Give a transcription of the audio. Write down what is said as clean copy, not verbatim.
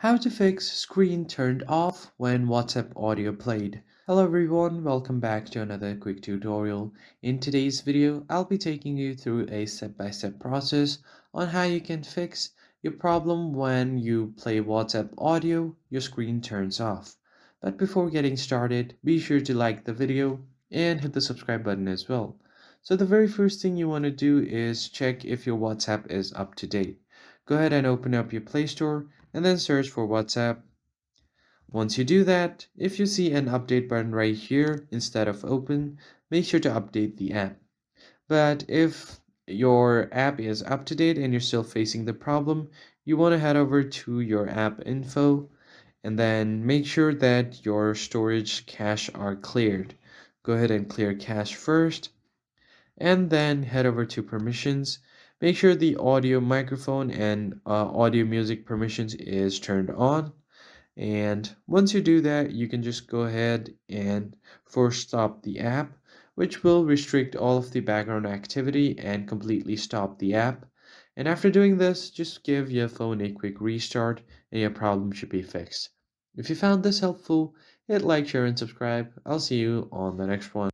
How to fix screen turned off when WhatsApp audio played. Hello everyone, welcome back to another quick tutorial. In today's video, I'll be taking you through a step-by-step process on how you can fix your problem when you play WhatsApp audio, your screen turns off. But before getting started, be sure to like the video and hit the subscribe button as well. So the very first thing you want to do is check if your WhatsApp is up to date. Go ahead and open up your Play Store and then search for WhatsApp. Once you do that, if you see an update button right here instead of open, make sure to update the app. But if your app is up to date and you're still facing the problem, you want to head over to your app info and then make sure that your storage cache are cleared. Go ahead and clear cache first and then head over to permissions. Make sure the audio microphone and audio music permissions is turned on. And once you do that, you can just go ahead and force stop the app, which will restrict all of the background activity and completely stop the app. And after doing this, just give your phone a quick restart and your problem should be fixed. If you found this helpful, hit like, share, and subscribe. I'll see you on the next one.